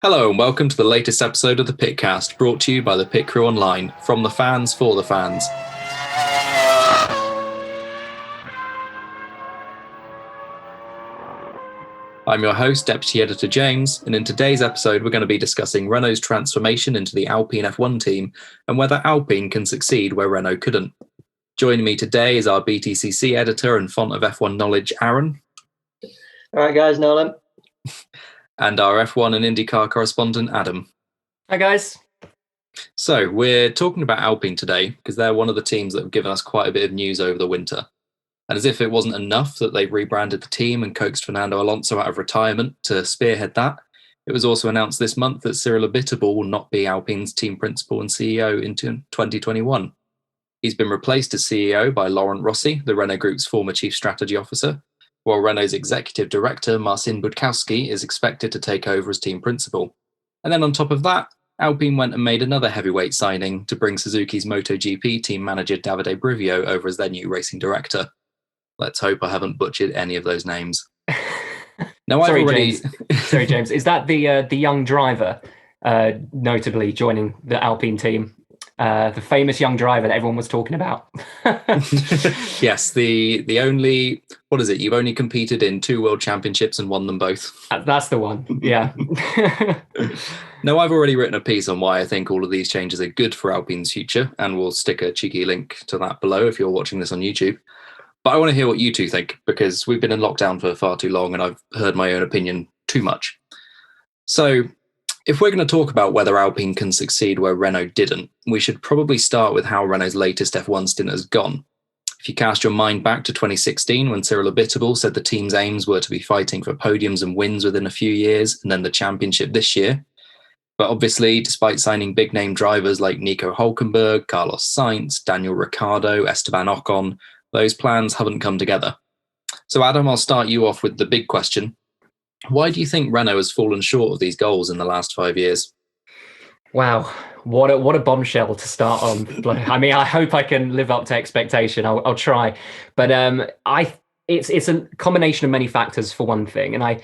Hello and welcome to the latest episode of the Pitcast, brought to you by the Pit Crew Online, from the fans for the fans. I'm your host, Deputy Editor James, and in today's episode we're going to be discussing Renault's transformation into the Alpine F1 team and whether Alpine can succeed where Renault couldn't. Joining me today is our BTCC editor and font of F1 knowledge, Aaron. All right, guys, Nolan. And our F1 and IndyCar correspondent, Adam. Hi, guys. So we're talking about Alpine today because they're one of the teams that have given us quite a bit of news over the winter. And as if it wasn't enough that they've rebranded the team and coaxed Fernando Alonso out of retirement to spearhead that, it was also announced this month that Cyril Abiteboul will not be Alpine's team principal and CEO into 2021. He's been replaced as CEO by Laurent Rossi, the Renault Group's former chief strategy officer, while Renault's executive director, Marcin Budkowski, is expected to take over as team principal. And then on top of that, Alpine went and made another heavyweight signing to bring Suzuki's MotoGP team manager Davide Brivio over as their new racing director. Let's hope I haven't butchered any of those names. No, James. Sorry, James. Is that the young driver, notably joining the Alpine team? The famous young driver that everyone was talking about. Yes, the only, what is it? You've only competed in 2 world championships and won them both. That's the one, yeah. No, I've already written a piece on why I think all of these changes are good for Alpine's future, and we'll stick a cheeky link to that below if you're watching this on YouTube. But I want to hear what you two think, because we've been in lockdown for far too long and I've heard my own opinion too much. So if we're going to talk about whether Alpine can succeed where Renault didn't, we should probably start with how Renault's latest F1 stint has gone. If you cast your mind back to 2016, when Cyril Abiteboul said the team's aims were to be fighting for podiums and wins within a few years, and then the championship this year. But obviously, despite signing big-name drivers like Nico Hülkenberg, Carlos Sainz, Daniel Ricciardo, Esteban Ocon, those plans haven't come together. So Adam, I'll start you off with the big question. Why do you think Renault has fallen short of these goals in the last 5 years? Wow, what a bombshell to start on. I mean, I hope I can live up to expectation. I'll try, but it's a combination of many factors for one thing, and I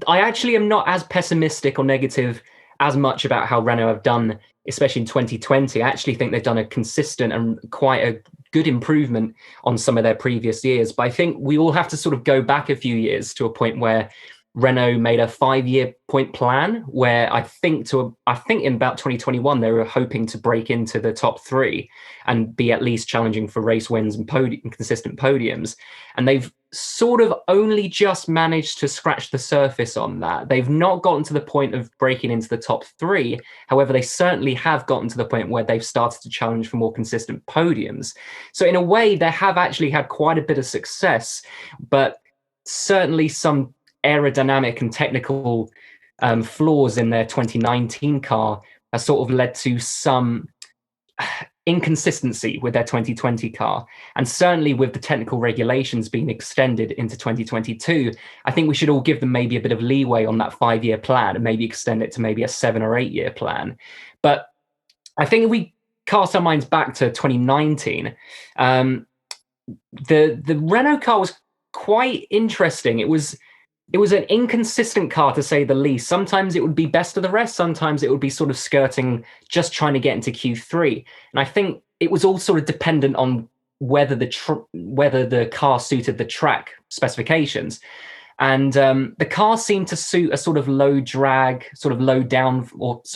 actually am not as pessimistic or negative as much about how Renault have done, especially in 2020. I actually think they've done a consistent and quite a good improvement on some of their previous years. But I think we all have to sort of go back a few years to a point where Renault made a 5-year point plan where I think in about 2021, they were hoping to break into the top 3 and be at least challenging for race wins and consistent podiums. And they've sort of only just managed to scratch the surface on that. They've not gotten to the point of breaking into the top 3. However, they certainly have gotten to the point where they've started to challenge for more consistent podiums. So in a way, they have actually had quite a bit of success, but certainly some aerodynamic and technical flaws in their 2019 car has sort of led to some inconsistency with their 2020 car. And certainly with the technical regulations being extended into 2022, I think we should all give them maybe a bit of leeway on that 5-year plan and maybe extend it to maybe a 7 or 8 year plan. But I think if we cast our minds back to 2019, the Renault car was quite interesting. It was an inconsistent car, to say the least. Sometimes it would be best of the rest. Sometimes it would be sort of skirting, just trying to get into Q3. And I think it was all sort of dependent on whether the car suited the track specifications. And the car seemed to suit a sort of high drag, low downforce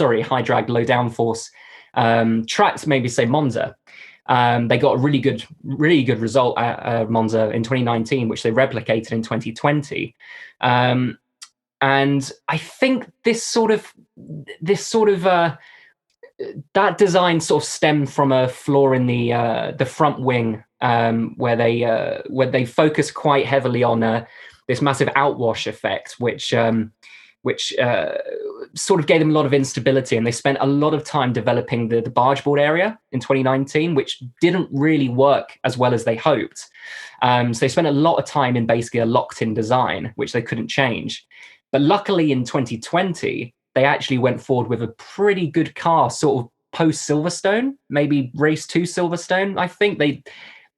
tracks, maybe say Monza. They got a really good result at Monza in 2019, which they replicated in 2020. And I think that design sort of stemmed from a flaw in the front wing, where they focus quite heavily on this massive outwash effect, which sort of gave them a lot of instability, and they spent a lot of time developing the barge board area in 2019, which didn't really work as well as they hoped. So they spent a lot of time in basically a locked-in design, which they couldn't change. But luckily in 2020, they actually went forward with a pretty good car, sort of post-Silverstone, maybe race 2 Silverstone. I think they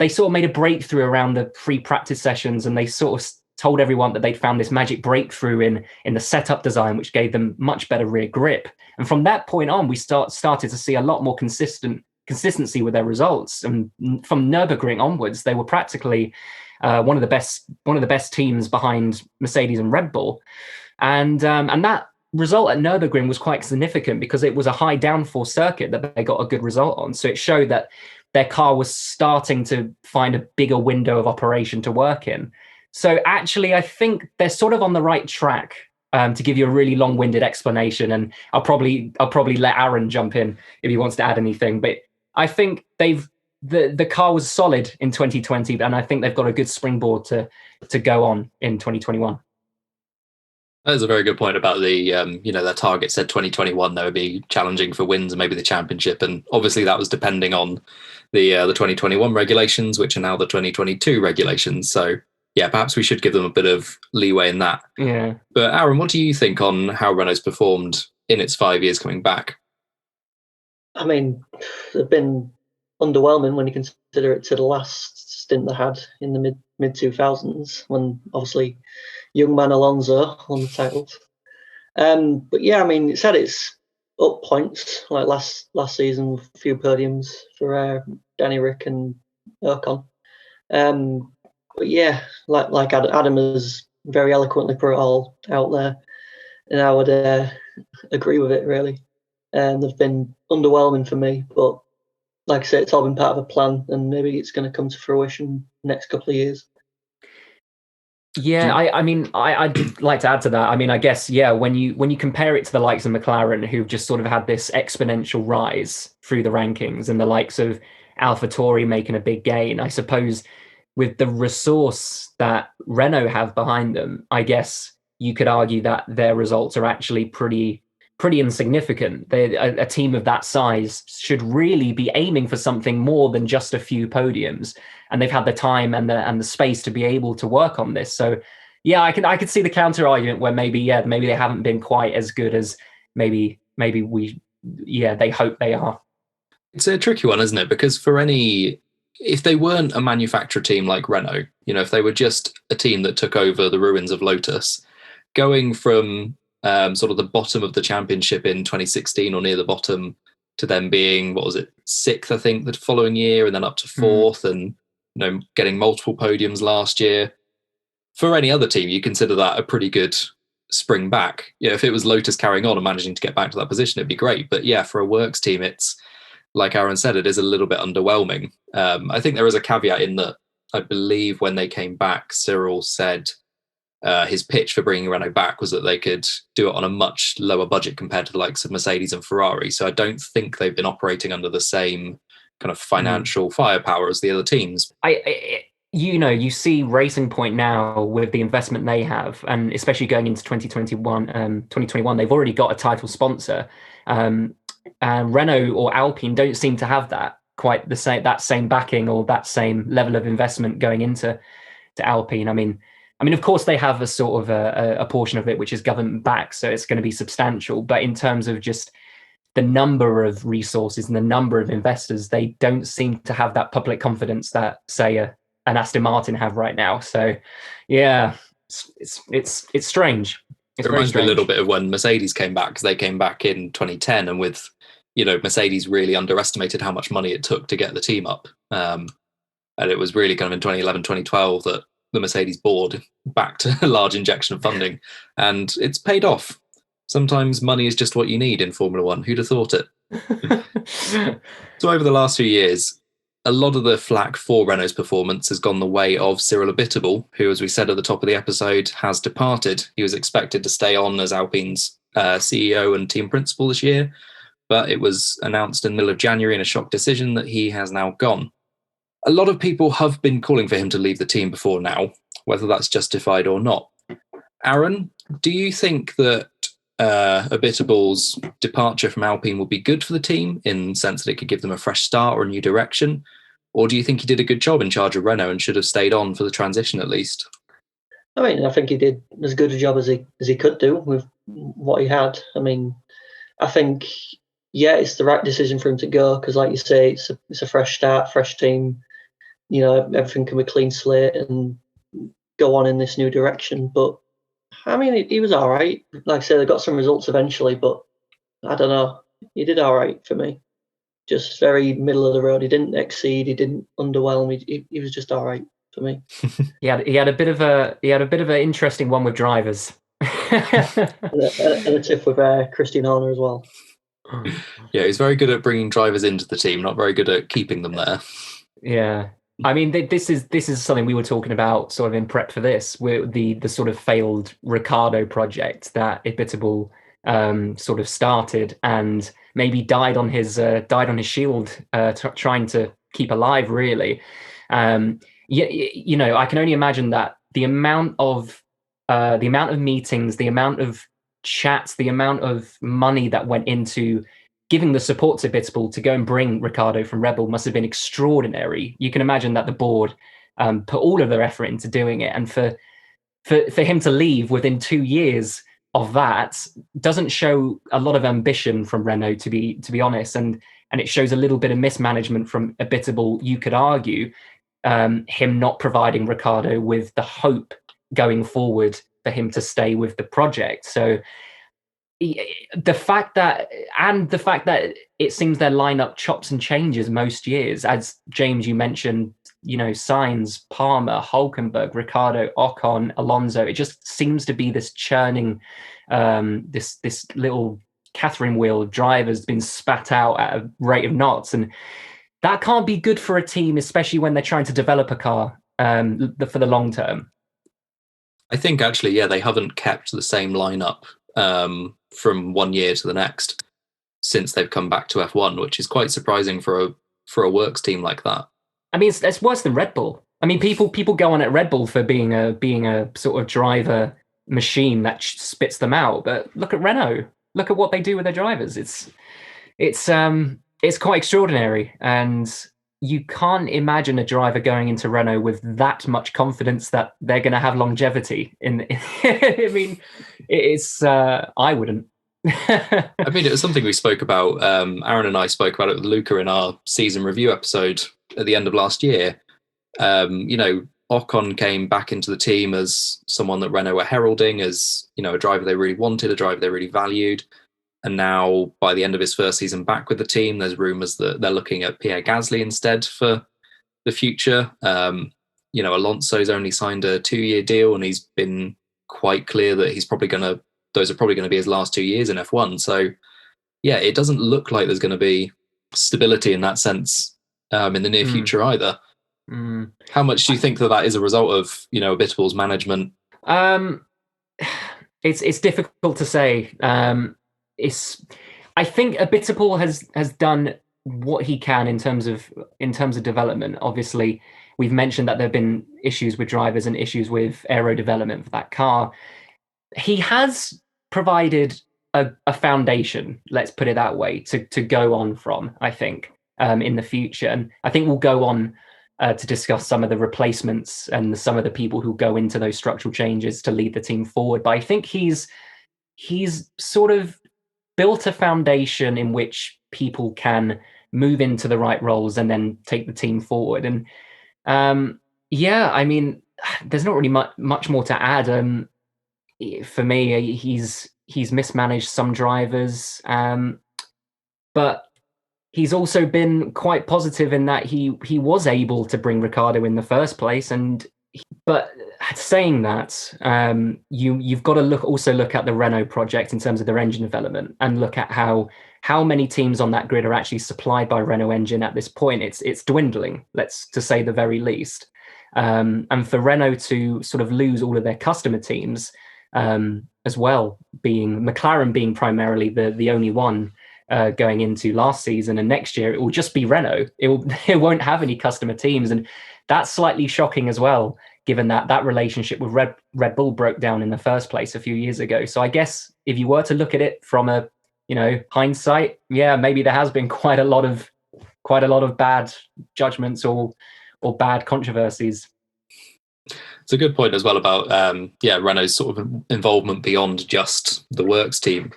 sort of made a breakthrough around the free practice sessions, and they sort of told everyone that they'd found this magic breakthrough in the setup design, which gave them much better rear grip. And from that point on, we started to see a lot more consistency with their results. And from Nürburgring onwards, they were practically one of the best teams behind Mercedes and Red Bull. And that result at Nürburgring was quite significant because it was a high downforce circuit that they got a good result on. So it showed that their car was starting to find a bigger window of operation to work in. So actually, I think they're sort of on the right track, to give you a really long-winded explanation. And I'll probably let Aaron jump in if he wants to add anything. But I think the car was solid in 2020, and I think they've got a good springboard to go on in 2021. That's a very good point about the, their target said 2021, they would be challenging for wins and maybe the championship. And obviously that was depending on the 2021 regulations, which are now the 2022 regulations. So yeah, perhaps we should give them a bit of leeway in that. Yeah. But Aaron, what do you think on how Renault's performed in its 5 years coming back? I mean, they've been underwhelming when you consider it to the last stint they had in the mid 2000s, when obviously young man Alonso won the titles. But yeah, I mean, it's had its up points, like last season with a few podiums for Danny Rick and Ocon. But yeah, like Adam has very eloquently put it all out there, and I would agree with it really. And they've been underwhelming for me, but like I said, it's all been part of a plan, and maybe it's going to come to fruition next couple of years. Yeah, I mean, I'd like to add to that. I mean, I guess, yeah, when you compare it to the likes of McLaren, who've just sort of had this exponential rise through the rankings, and the likes of AlphaTauri making a big gain, I suppose with the resource that Renault have behind them, I guess you could argue that their results are actually pretty insignificant. A team of that size should really be aiming for something more than just a few podiums, and they've had the time and the space to be able to work on this. So yeah, I could see the counter argument where maybe they haven't been quite as good as maybe they hope they are. It's a tricky one, isn't it? Because if they weren't a manufacturer team like Renault, if they were just a team that took over the ruins of Lotus, going from sort of the bottom of the championship in 2016 or near the bottom to them being, what was it, sixth, I think, the following year, and then up to fourth, and getting multiple podiums last year. For any other team, you consider that a pretty good spring back. If it was Lotus carrying on and managing to get back to that position, it'd be great. But yeah, for a works team, it's, like Aaron said, it is a little bit underwhelming. I think there is a caveat in that I believe when they came back, Cyril said his pitch for bringing Renault back was that they could do it on a much lower budget compared to the likes of Mercedes and Ferrari. So I don't think they've been operating under the same kind of financial firepower as the other teams. You see Racing Point now with the investment they have, and especially going into 2021, they've already got a title sponsor. And Renault or Alpine don't seem to have that same backing or that same level of investment going into Alpine. I mean, of course, they have a sort of a portion of it which is government backed, so it's going to be substantial. But in terms of just the number of resources and the number of investors, they don't seem to have that public confidence that, say, an Aston Martin have right now. So, yeah, it's strange. It reminds me a little bit of when Mercedes came back, because they came back in 2010, and with Mercedes really underestimated how much money it took to get the team up, and it was really kind of in 2011, 2012 that the Mercedes board backed a large injection of funding, and it's paid off. Sometimes money is just what you need in Formula One. Who'd have thought it? So over the last few years, a lot of the flack for Renault's performance has gone the way of Cyril Abiteboul, who, as we said at the top of the episode, has departed. He was expected to stay on as Alpine's CEO and team principal this year, but it was announced in the middle of January in a shock decision that he has now gone. A lot of people have been calling for him to leave the team before now, whether that's justified or not. Aaron, do you think that Abiteboul's departure from Alpine will be good for the team in the sense that it could give them a fresh start or a new direction? Or do you think he did a good job in charge of Renault and should have stayed on for the transition at least? I mean, I think he did as good a job as he could do with what he had. I mean, I think, yeah, it's the right decision for him to go because, like you say, it's a fresh start, fresh team. Everything can be clean slate, and go on in this new direction. But I mean, he was all right. Like I said, they got some results eventually, but I don't know. He did all right for me. Just very middle of the road. He didn't exceed. He didn't underwhelm. He was just all right for me. He had a bit of an interesting one with drivers. and a tiff with Christian Horner as well. Yeah, he's very good at bringing drivers into the team, not very good at keeping them there. Yeah. I mean, this is something we were talking about sort of in prep for this, with the sort of failed Ricciardo project that Ibitable sort of started and maybe died on his shield, trying to keep alive. Really, you know, I can only imagine that the amount of meetings, the amount of chats, the amount of money that went into giving the support to Bitable to go and bring Ricciardo from Red Bull must have been extraordinary. You can imagine that the board put all of their effort into doing it, and for him to leave within 2 years of that doesn't show a lot of ambition from Renault, to be honest, and it shows a little bit of mismanagement from Bitable. You could argue him not providing Ricciardo with the hope going forward for him to stay with the project. So the fact that it seems their lineup chops and changes most years, as James, you mentioned, you know, Sainz, Palmer, Hülkenberg, Ricciardo, Ocon, Alonso, it just seems to be this churning, this little Catherine wheel of drivers been spat out at a rate of knots, and that can't be good for a team, especially when they're trying to develop a car for the long term. I think actually, yeah, they haven't kept the same lineup from 1 year to the next since they've come back to F1, which is quite surprising for a works team like that. I mean, it's worse than Red Bull. I mean, people go on at Red Bull for being a sort of driver machine that spits them out, but look at Renault. Look at what they do with their drivers. It's quite extraordinary, and you can't imagine a driver going into Renault with that much confidence that they're going to have longevity. I mean, it's I wouldn't. I mean, it was something we spoke about. Aaron and I spoke about it with Luca in our season review episode at the end of last year. You know, Ocon came back into the team as someone that Renault were heralding as, you know, a driver they really wanted, a driver they really valued. And now, by the end of his first season back with the team, there's rumours that they're looking at Pierre Gasly instead for the future. You know, Alonso's only signed a 2-year deal, and he's been quite clear that those are probably going to be his last 2 years in F1. So, yeah, it doesn't look like there's going to be stability in that sense in the near future either. How much do you think that is a result of, you know, Abitable's management? It's difficult to say. I think Abitable has done what he can in terms of development. Obviously, we've mentioned that there have been issues with drivers and issues with aero development for that car. He has provided a foundation, let's put it that way, to go on from, I think, in the future. And I think we'll go on to discuss some of the replacements and some of the people who go into those structural changes to lead the team forward. But I think he's sort of built a foundation in which people can move into the right roles and then take the team forward. And yeah, I mean, there's not really much more to add. For me, he's mismanaged some drivers, but he's also been quite positive in that he was able to bring Ricciardo in the first place. But saying that, you've got to look at the Renault project in terms of their engine development, and look at how many teams on that grid are actually supplied by Renault engine at this point. It's dwindling, to say the very least. And for Renault to sort of lose all of their customer teams, as well, being McLaren being primarily the only one going into last season, and next year it will just be Renault. It won't have any customer teams, and that's slightly shocking as well, given that relationship with Red Bull broke down in the first place a few years ago. So I guess if you were to look at it from a, you know, hindsight, yeah, maybe there has been quite a lot of bad judgments or bad controversies. It's a good point as well about Renault's sort of involvement beyond just the works team,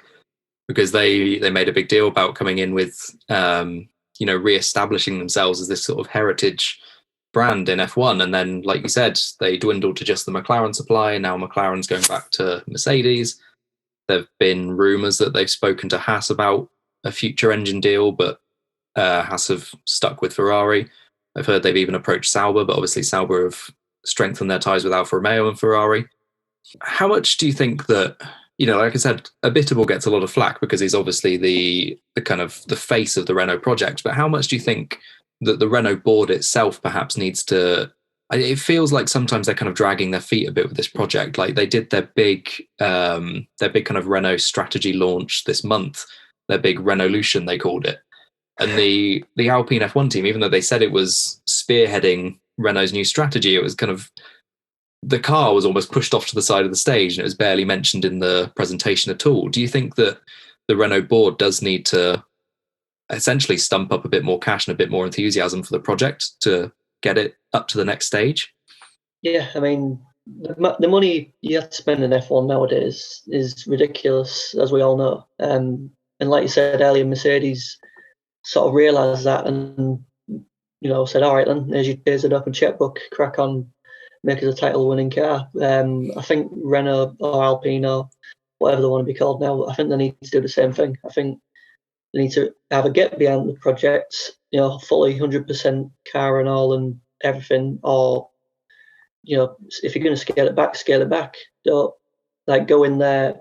because they made a big deal about coming in with you know, re-establishing themselves as this sort of heritage brand in F1. And then, like you said, they dwindled to just the McLaren supply. Now McLaren's going back to Mercedes. There have been rumours that they've spoken to Haas about a future engine deal, but Haas have stuck with Ferrari. I've heard they've even approached Sauber, but obviously Sauber have strengthened their ties with Alfa Romeo and Ferrari. How much do you think that, like I said, Abitable gets a lot of flack because he's obviously the kind of the face of the Renault project, but how much do you think that the Renault board itself perhaps needs to... It feels like sometimes they're kind of dragging their feet a bit with this project. Like they did their big kind of Renault strategy launch this month, their big Renaulution, they called it. And the Alpine F1 team, even though they said it was spearheading Renault's new strategy, it was kind of, the car was almost pushed off to the side of the stage and it was barely mentioned in the presentation at all. Do you think that the Renault board does need to essentially stump up a bit more cash and a bit more enthusiasm for the project to get it up to the next stage? Yeah, I mean, the money you have to spend in F1 nowadays is ridiculous, as we all know. And like you said earlier, Mercedes sort of realised that and, said, all right, then, here's an open checkbook, crack on, make us a title-winning car. I think Renault or Alpine or whatever they want to be called now, I think they need to do the same thing. I think they need to either get behind the project, fully 100% car and all and everything, or, if you're going to scale it back. Don't go in there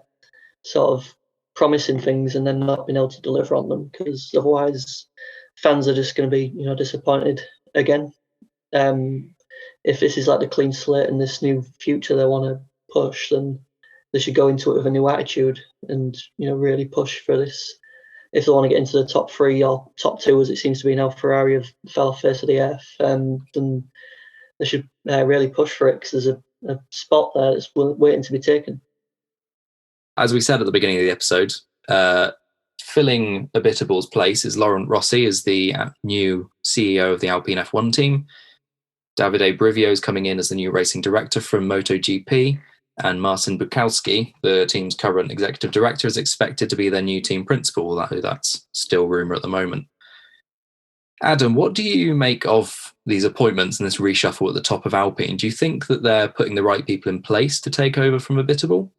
sort of promising things and then not being able to deliver on them, because otherwise fans are just going to be, disappointed again. If this is like the clean slate and this new future they want to push, then they should go into it with a new attitude and, really push for this. If they want to get into the top 3 or top 2, as it seems to be now, Ferrari have fell off face of the earth, then they should really push for it, because there's a spot there that's waiting to be taken. As we said at the beginning of the episode, filling Abitable's place is Laurent Rossi as the new CEO of the Alpine F1 team. Davide Brivio is coming in as the new racing director from MotoGP, and Marcin Bukowski, the team's current executive director, is expected to be their new team principal, although that's still rumour at the moment. Adam, what do you make of these appointments and this reshuffle at the top of Alpine? Do you think that they're putting the right people in place to take over from Abitable?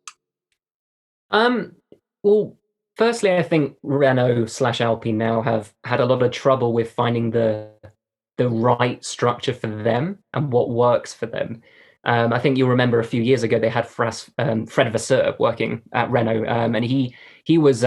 Well, firstly, I think Renault/Alpine now have had a lot of trouble with finding the right structure for them and what works for them. I think you'll remember a few years ago they had Fred Vasseur working at Renault, and he was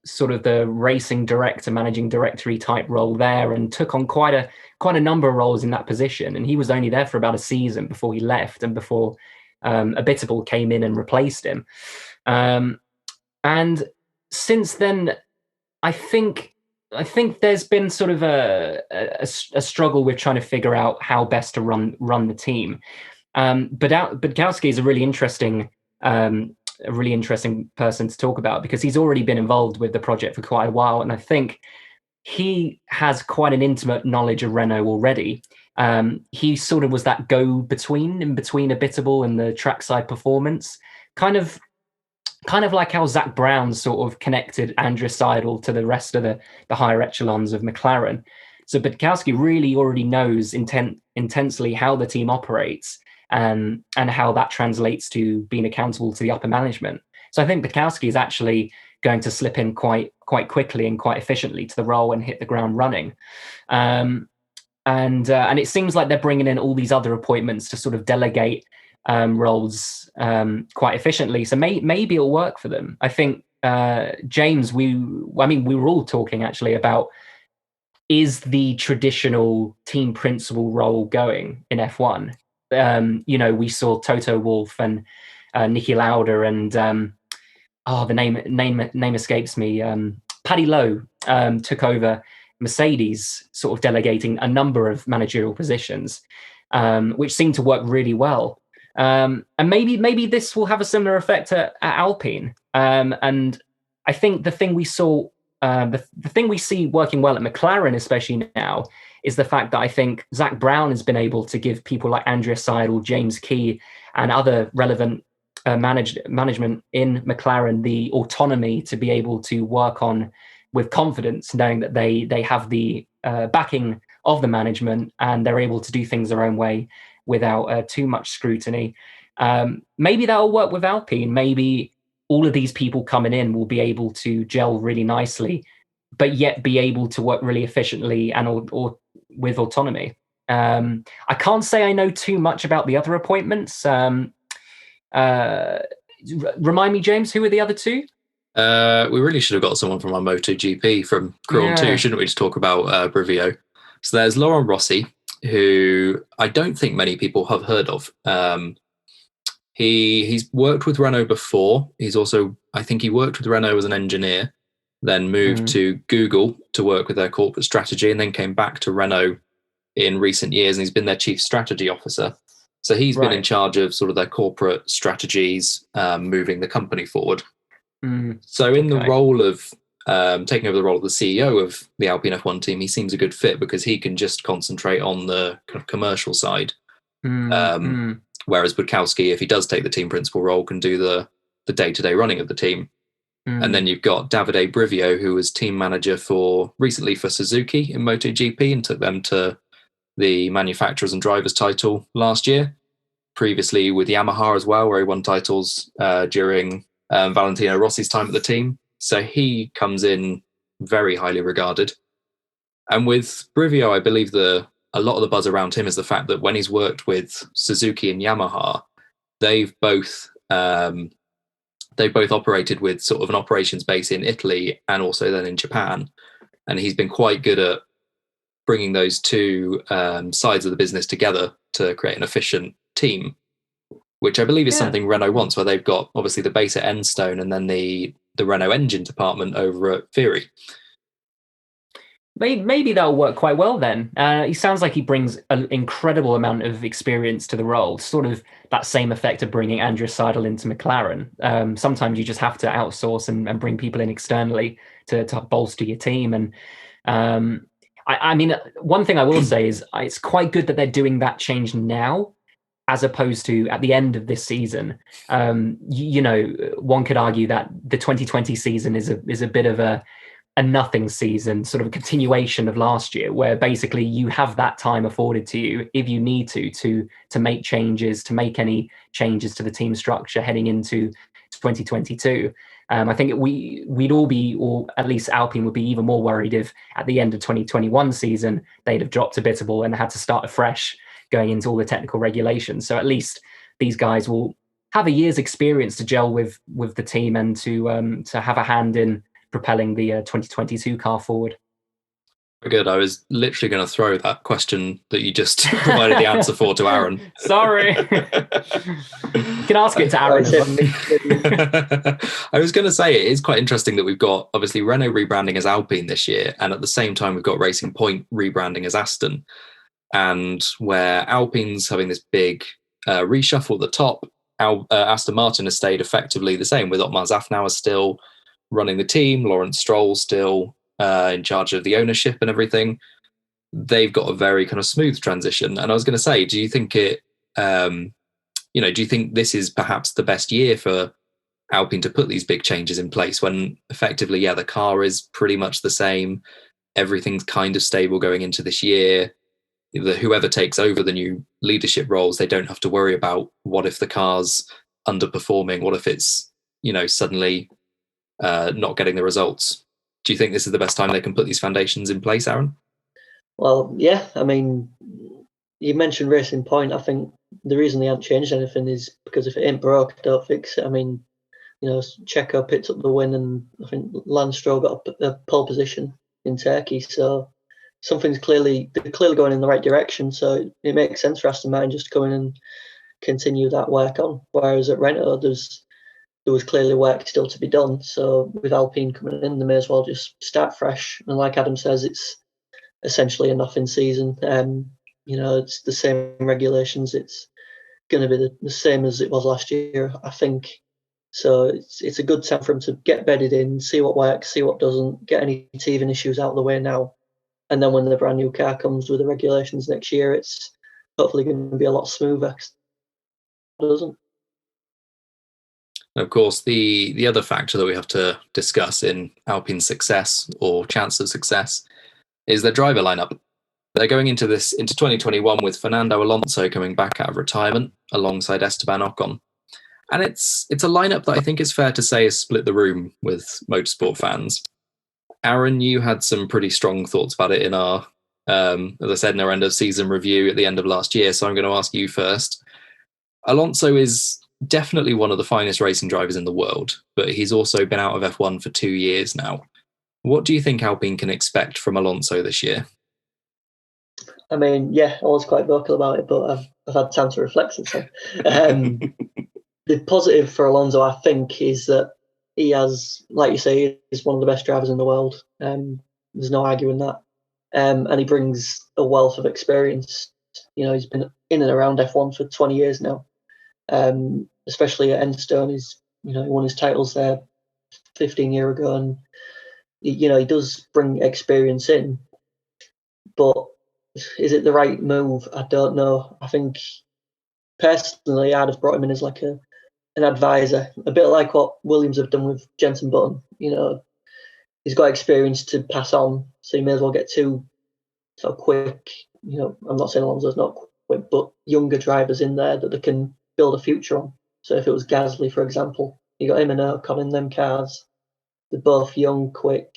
sort of the racing director, managing directory type role there, and took on quite a number of roles in that position. And he was only there for about a season before he left, and before Abitable came in and replaced him. And since then, I think there's been sort of a struggle with trying to figure out how best to run the team. But Bukowski is a really interesting person to talk about, because he's already been involved with the project for quite a while, and I think he has quite an intimate knowledge of Renault already. He sort of was that go-between in between Abitable and the trackside performance, kind of like how Zach Brown sort of connected Andrea Seidel to the rest of the higher echelons of McLaren. So Bukowski really already knows intensely how the team operates, and how that translates to being accountable to the upper management. So I think Bukowski is actually going to slip in quite quickly and quite efficiently to the role and hit the ground running. And it seems like they're bringing in all these other appointments to sort of delegate roles quite efficiently. So maybe it'll work for them. I think James, we were all talking actually about, is the traditional team principal role going in F1? We saw Toto Wolff and Niki Lauda and the name escapes me. Paddy Lowe took over Mercedes, sort of delegating a number of managerial positions, which seemed to work really well. And maybe this will have a similar effect at Alpine. And I think the thing we saw, the thing we see working well at McLaren, especially now, is the fact that I think Zach Brown has been able to give people like Andrea Seidel, James Key, and other relevant management in McLaren the autonomy to be able to work on with confidence, knowing that they have the backing of the management, and they're able to do things their own way without too much scrutiny. Maybe that'll work with Alpine. Maybe all of these people coming in will be able to gel really nicely, but yet be able to work really efficiently and or with autonomy. I can't say I know too much about the other appointments. Remind me, James, who are the other two? We really should have got someone from our MotoGP from Cruel 2, shouldn't we, to talk about Brivio. So there's Laurent Rossi, who I don't think many people have heard of. He's worked with Renault before. He's also, I think he worked with Renault as an engineer, then moved to Google to work with their corporate strategy, and then came back to Renault in recent years, and he's been their chief strategy officer. So he's been in charge of sort of their corporate strategies, moving the company forward. So in the role of taking over the role of the CEO of the Alpine F1 team, he seems a good fit because he can just concentrate on the kind of commercial side. Whereas Budkowski, if he does take the team principal role, can do the day-to-day running of the team. And then you've got Davide Brivio, who was team manager recently for Suzuki in MotoGP and took them to the manufacturers and drivers title last year. Previously with Yamaha as well, where he won titles during Valentino Rossi's time at the team. So he comes in very highly regarded. And with Brivio, I believe a lot of the buzz around him is the fact that when he's worked with Suzuki and Yamaha, they've both operated with sort of an operations base in Italy and also then in Japan. And he's been quite good at bringing those two sides of the business together to create an efficient team, which I believe is something Renault wants, where they've got obviously the base at Enstone and then the Renault engine department over at Fury. Maybe that'll work quite well then. He sounds like he brings an incredible amount of experience to the role, sort of that same effect of bringing Andrea Seidel into McLaren. Sometimes you just have to outsource and bring people in externally to bolster your team. And I mean, one thing I will say is it's quite good that they're doing that change now, as opposed to at the end of this season. One could argue that the 2020 season is a bit of a nothing season, sort of a continuation of last year, where basically you have that time afforded to you if you need to make changes, to make any changes to the team structure heading into 2022. I think we'd all be, or at least Alpine would be even more worried if at the end of 2021 season, they'd have dropped a bit of ball and had to start afresh going into all the technical regulations. So at least these guys will have a year's experience to gel with the team and to have a hand in propelling the 2022 car forward. Very good. I was literally going to throw that question that you just provided the answer for to Aaron. Sorry. You can ask it to Aaron. I was going to say it is quite interesting that we've got obviously Renault rebranding as Alpine this year, and at the same time we've got Racing Point rebranding as Aston, and where Alpine's having this big reshuffle at the top, Aston Martin has stayed effectively the same, with Otmar Zafnauer still running the team, Lawrence Stroll still in charge of the ownership and everything. They've got a very kind of smooth transition. And I was going to say, do you think do you think this is perhaps the best year for Alpine to put these big changes in place when effectively, the car is pretty much the same. Everything's kind of stable going into this year. Whoever takes over the new leadership roles, they don't have to worry about what if the car's underperforming, what if it's, suddenly not getting the results. Do you think this is the best time they can put these foundations in place, Aaron? Well, yeah. I mean, you mentioned Racing Point. I think the reason they haven't changed anything is because if it ain't broke, don't fix it. I mean, Checo picked up the win, and I think Lance Stroll got a pole position in Turkey. So they're clearly going in the right direction. So it makes sense for Aston Martin just to come in and continue that work on. Whereas at Renault, there was clearly work still to be done. So with Alpine coming in, they may as well just start fresh. And like Adam says, it's essentially a nothing season. It's the same regulations. It's going to be the same as it was last year, I think. So it's a good time for them to get bedded in, see what works, see what doesn't, get any teething issues out of the way now. And then when the brand new car comes with the regulations next year, it's hopefully going to be a lot smoother. It doesn't. Of course, the other factor that we have to discuss in Alpine's success or chance of success is their driver lineup. They're going into 2021 with Fernando Alonso coming back out of retirement alongside Esteban Ocon. And it's a lineup that I think is fair to say has split the room with motorsport fans. Aaron, you had some pretty strong thoughts about it in our, as I said, in our end of season review at the end of last year. So I'm going to ask you first. Alonso is definitely one of the finest racing drivers in the world, but he's also been out of F1 for 2 years now. What do you think Alpine can expect from Alonso this year? I mean, yeah, I was quite vocal about it, but I've had time to reflect since then. The positive for Alonso, I think, is that he has, like you say, he's one of the best drivers in the world. There's no arguing that. And he brings a wealth of experience. You know, he's been in and around F1 for 20 years now. Especially at Enstone, he won his titles there 15 years ago, and he does bring experience in. But is it the right move? I don't know. I think personally, I'd have brought him in as like an advisor, a bit like what Williams have done with Jenson Button. He's got experience to pass on, so he may as well get two sort of quick. I'm not saying Alonso's not quick, but younger drivers in there that they can build a future on. So if it was Gasly, for example, you got him and Ocon in them cars. They're both young, quick.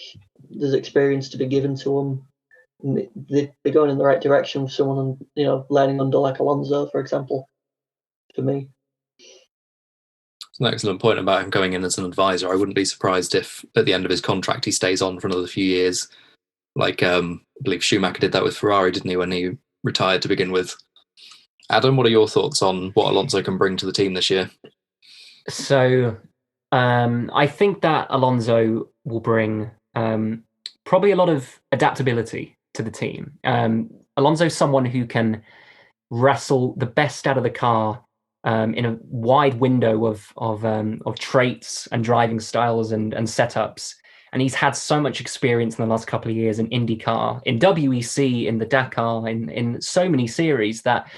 There's experience to be given to them. And they'd be going in the right direction with someone, learning under like Alonso, for example. For me, it's an excellent point about him going in as an advisor. I wouldn't be surprised if at the end of his contract he stays on for another few years. Like I believe Schumacher did that with Ferrari, didn't he, when he retired to begin with? Adam, what are your thoughts on what Alonso can bring to the team this year? So I think that Alonso will bring probably a lot of adaptability to the team. Alonso's someone who can wrestle the best out of the car in a wide window of traits and driving styles and setups. And he's had so much experience in the last couple of years in IndyCar, in WEC, in the Dakar, in so many series that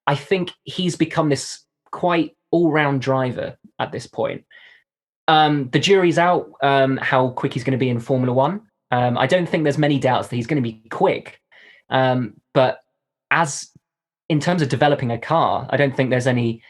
I think he's become this quite all-round driver at this point. The jury's out how quick he's going to be in Formula One. I don't think there's many doubts that he's going to be quick. But as in terms of developing a car, I don't think there's any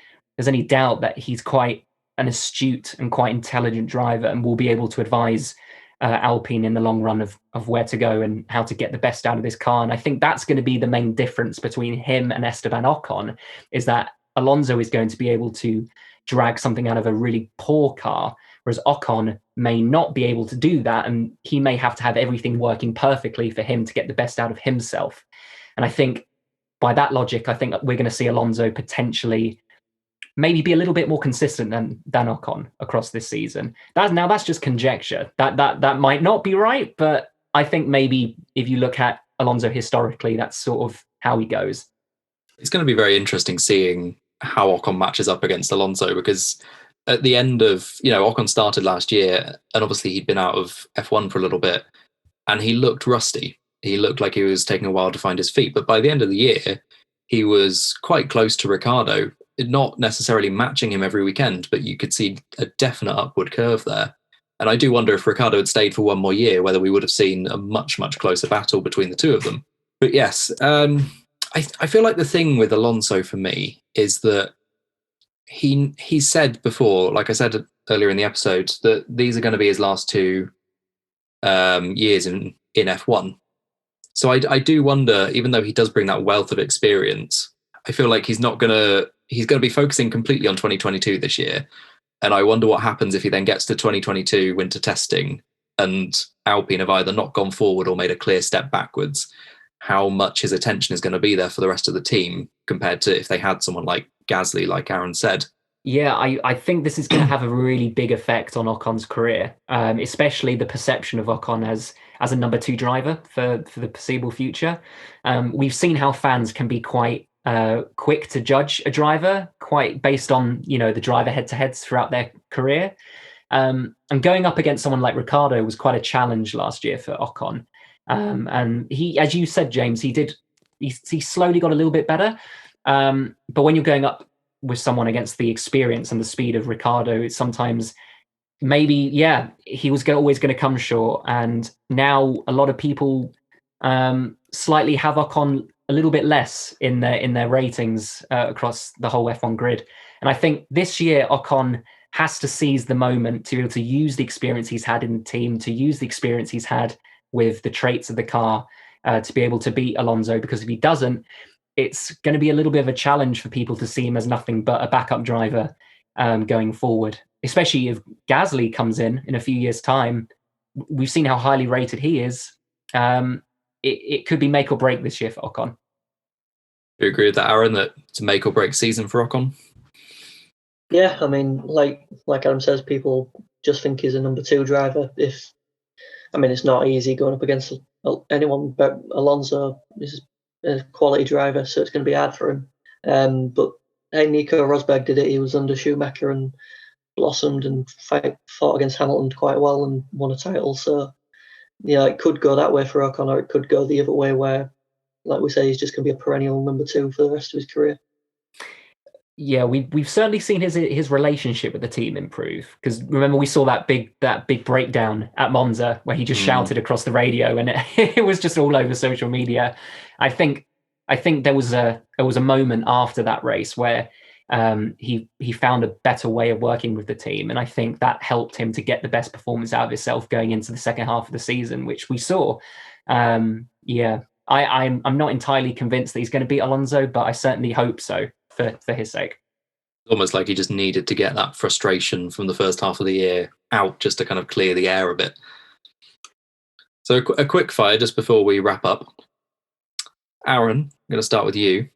doubt that he's quite an astute and quite intelligent driver and will be able to advise Alpine in the long run of where to go and how to get the best out of this car. And I think that's going to be the main difference between him and Esteban Ocon, is that Alonso is going to be able to drag something out of a really poor car, whereas Ocon may not be able to do that, and he may have to have everything working perfectly for him to get the best out of himself. And I think by that logic, I think we're going to see Alonso potentially maybe be a little bit more consistent than Ocon across this season. That's just conjecture. That might not be right, but I think maybe if you look at Alonso historically, that's sort of how he goes. It's going to be very interesting seeing how Ocon matches up against Alonso, because at the end of, Ocon started last year and obviously he'd been out of F1 for a little bit and he looked rusty. He looked like he was taking a while to find his feet. But by the end of the year, he was quite close to Ricciardo, not necessarily matching him every weekend, but you could see a definite upward curve there. And I do wonder if Ricciardo had stayed for one more year, whether we would have seen a much, much closer battle between the two of them. But yes, I feel like the thing with Alonso for me is that he said before, like I said earlier in the episode, that these are going to be his last 2 years in F1. So I do wonder, even though he does bring that wealth of experience, I feel like he's going to be focusing completely on 2022 this year. And I wonder what happens if he then gets to 2022 winter testing and Alpine have either not gone forward or made a clear step backwards, how much his attention is going to be there for the rest of the team compared to if they had someone like Gasly, like Aaron said. Yeah, I think this is going to have a really big effect on Ocon's career, especially the perception of Ocon as a number 2 driver for the foreseeable future. We've seen how fans can be quite quick to judge a driver, quite based on the driver head-to-heads throughout their career. And going up against someone like Ricciardo was quite a challenge last year for Ocon. And he, as you said, James, he slowly got a little bit better. But when you're going up with someone against the experience and the speed of Ricciardo, it's sometimes maybe, he was always going to come short. And now a lot of people slightly have Ocon a little bit less in their ratings across the whole F1 grid. And I think this year Ocon has to seize the moment to be able to use the experience he's had in the team, to use the experience he's had with the traits of the car, to be able to beat Alonso, because if he doesn't, it's going to be a little bit of a challenge for people to see him as nothing but a backup driver going forward, especially if Gasly comes in a few years' time. We've seen how highly rated he is. It could be make or break this year for Ocon. Do you agree with that, Aaron, that it's a make or break season for Ocon? Yeah, I mean, like Adam says, people just think he's a number 2 driver. It's not easy going up against anyone, but Alonso is a quality driver, so it's going to be hard for him. But hey, Nico Rosberg did it. He was under Schumacher and blossomed and fought against Hamilton quite well and won a title. So, yeah, it could go that way for Ocon, or it could go the other way where, like we say, he's just going to be a perennial number 2 for the rest of his career. Yeah, we've certainly seen his relationship with the team improve, because remember we saw that big breakdown at Monza where he just shouted across the radio, and it was just all over social media. I think there was a moment after that race where he found a better way of working with the team, and I think that helped him to get the best performance out of himself going into the second half of the season, which we saw. I'm not entirely convinced that he's going to beat Alonso, but I certainly hope so for his sake. It's almost like he just needed to get that frustration from the first half of the year out, just to kind of clear the air a bit. So a quick fire just before we wrap up. Aaron, I'm going to start with you.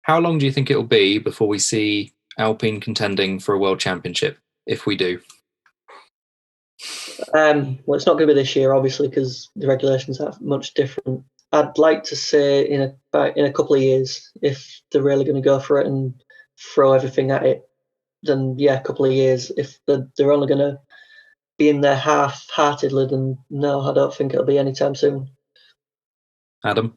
How long do you think it'll be before we see Alpine contending for a world championship, if we do? Well, it's not going to be this year, obviously, because the regulations are much different. I'd like to say in a couple of years, if they're really going to go for it and throw everything at it, then yeah, a couple of years. If they're only going to be in there half-heartedly, then no, I don't think it'll be anytime soon. Adam?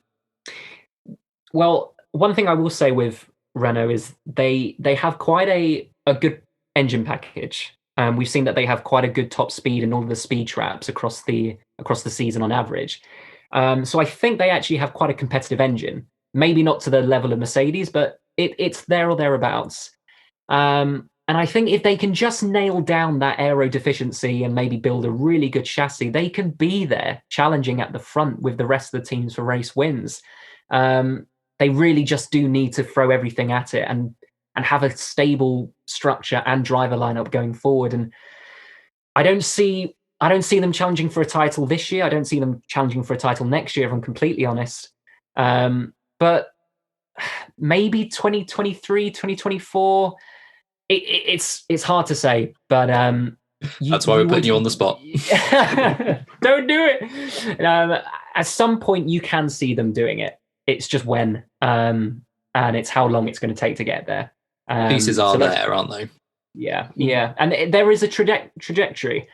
Well, one thing I will say with Renault is they have quite a good engine package. We've seen that they have quite a good top speed in all of the speed traps across the season on average. So I think they actually have quite a competitive engine. Maybe not to the level of Mercedes, but it's there or thereabouts. And I think if they can just nail down that aero deficiency and maybe build a really good chassis, they can be there challenging at the front with the rest of the teams for race wins. They really just do need to throw everything at it and have a stable structure and driver lineup going forward. And I don't see them challenging for a title this year. I don't see them challenging for a title next year, if I'm completely honest. But maybe 2023, 2024. It's hard to say, but that's why we're putting you on the spot. Don't do it. At some point, you can see them doing it. It's just when, and it's how long it's going to take to get there. Pieces are there, aren't they? Yeah, and there is a trajectory,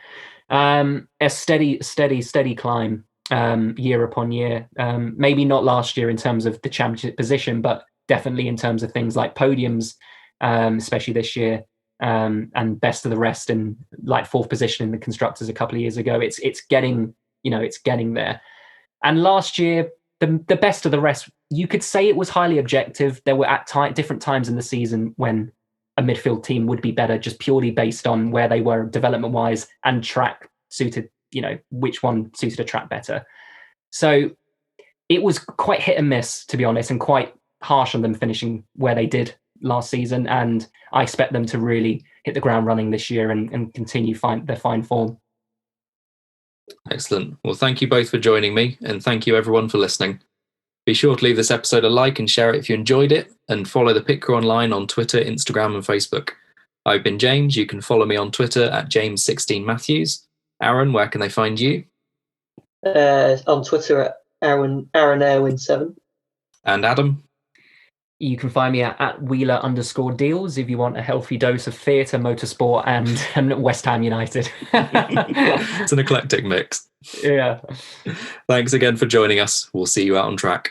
a steady climb, year upon year. Maybe not last year in terms of the championship position, but definitely in terms of things like podiums, especially this year, and best of the rest, and like 4th position in the constructors a couple of years ago. It's getting there. And last year, the best of the rest, you could say it was highly objective. There were at different times in the season when a midfield team would be better, just purely based on where they were development wise and track suited, which one suited a track better. So it was quite hit and miss, to be honest, and quite harsh on them finishing where they did last season. And I expect them to really hit the ground running this year and continue their fine form. Excellent. Well, thank you both for joining me, and thank you everyone for listening. Be sure to leave this episode a like and share it if you enjoyed it, and follow the Pit Crew online on Twitter, Instagram and Facebook. I've been James. You can follow me on Twitter at James16Matthews. Aaron, where can they find you? On Twitter at Aaron Erwin7. And Adam? You can find me at Wheeler_deals if you want a healthy dose of theatre, motorsport, and West Ham United. It's an eclectic mix. Yeah. Thanks again for joining us. We'll see you out on track.